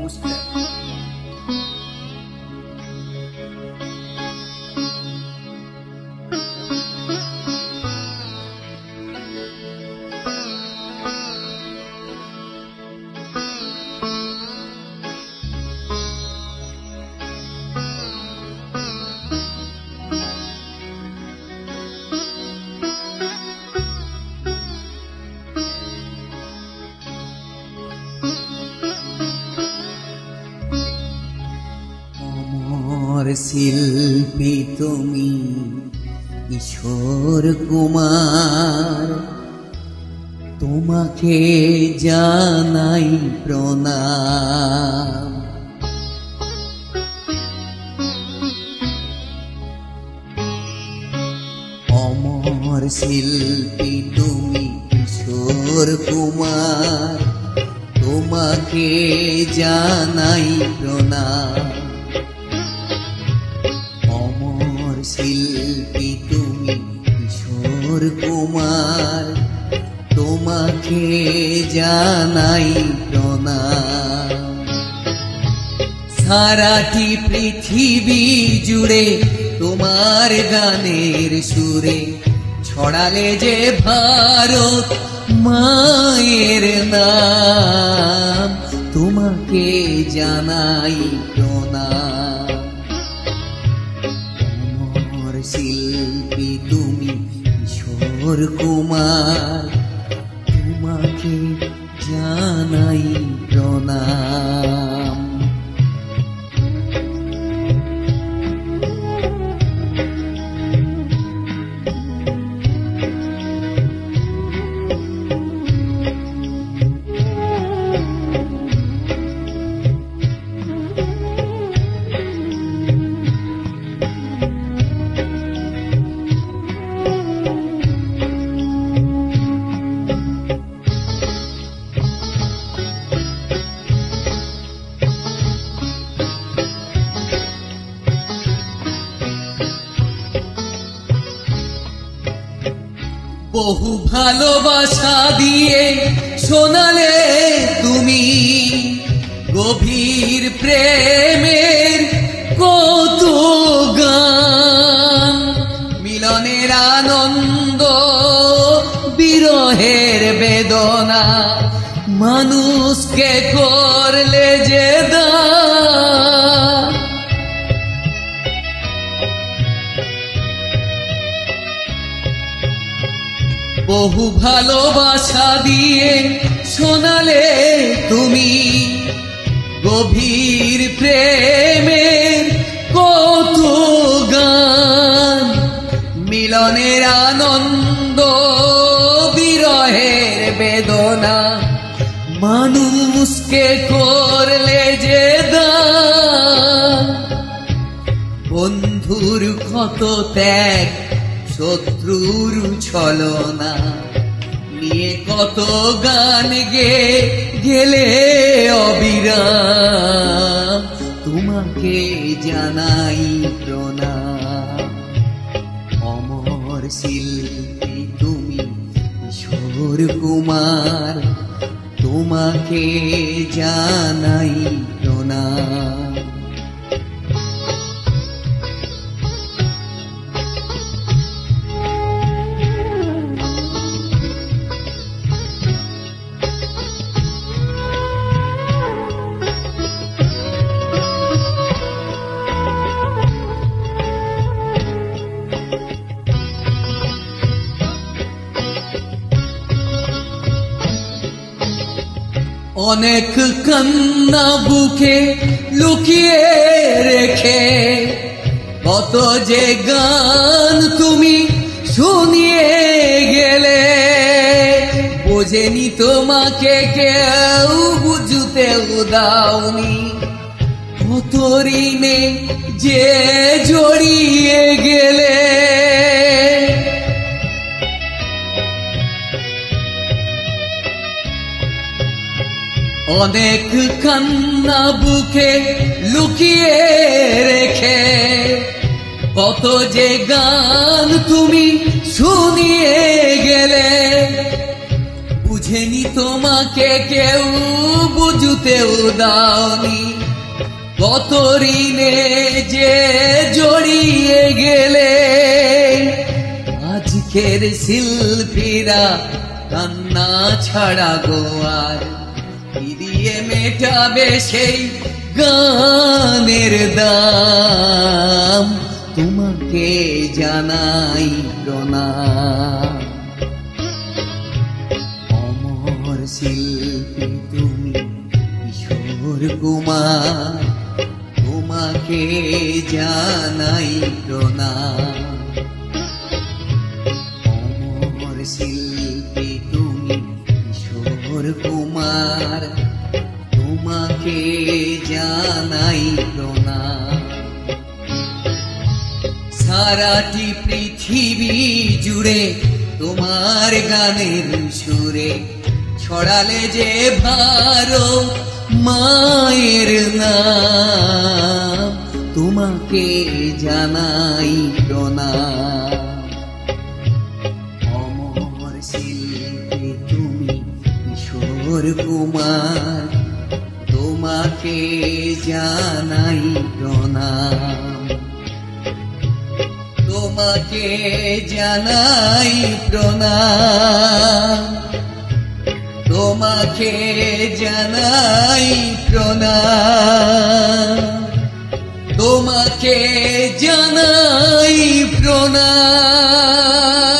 নমস্কার। শিল্পী তুমি কিশোর কুমার, তোমাকে জানাই প্রণাম। অমর শিল্পী তুমি কিশোর কুমার, তোমাকে জানাই প্রণাম। শিল্পী তুমি কিশোর কুমার, তোমাকে জানাই প্রণাম। সারাটি পৃথিবী জুড়ে তোমার গানের সুরে ছড়ালে যে ভারত মায়ের নাম, তোমাকে জানাই প্রণাম। শিল্পী তুমি কিশোর কুমার, তোমাকে জানাই প্রণাম। বহু ভালোবাসা দিয়ে শোনালে তুমি গভীর প্রেমের কত গান। মিলনের আনন্দ, বিরহের বেদনা, মানুষকে করলে যে দান। বহু ভালোবাসা দিয়ে শোনালে তুমি গভীর প্রেমের কত গান। মিলনের আনন্দ, বিরহের বেদনা, মানুষকে করলে যে দান। বন্ধুর ক্ষত ত্যাগ, শত্রুর ছলনা নিয়ে কত গান গেলে অবিরাম, তোমাকে জানাই প্রণাম। অমর শিল্পী তুমি কিশোর কুমার, তোমাকে জানাই প্রণাম। অনেক কান্না বুকে লুকিয়ে রেখে কত যে গান তুমি শুনিয়ে গেলে, বোঝেনি তোমাকে কেউ, বুঝতেও দাওনি। কত ঋণে যে জড়িয়ে গেলে, অনেক কান্না বুকে লুকিয়ে রেখে কত যে গান তুমি শুনিয়ে গেলে। বুঝেনি তোমাকে কেউ বুঝতেও দাওনি, কত ঋণে যে জড়িয়ে গেলে। আজকের শিল্পীরা কান্না ছাড়া গোয়ার ফিরিয়ে মেটাবে সেই গানের দাম। তোমাকে জানাই প্রণাম। অমর শিল্পী তুমি কিশোর কুমার, তোমাকে জানাই প্রণাম। অমর শিল্পী তুমি কিশোর কুমার, তোমাকে জানাই প্রণাম। সারাটি পৃথিবী জুড়ে তোমার গানের সুরে ছড়ালে যে ভারত মায়ের নাম। তোমাকে জানাই প্রণাম। অমর শিল্পী তুমি কিশোর কুমার, তোমাকে জানাই প্রণাম। তোমাকে জানাই প্রণাম। তোমাকে জানাই প্রণাম। তোমাকে জানাই প্রণাম।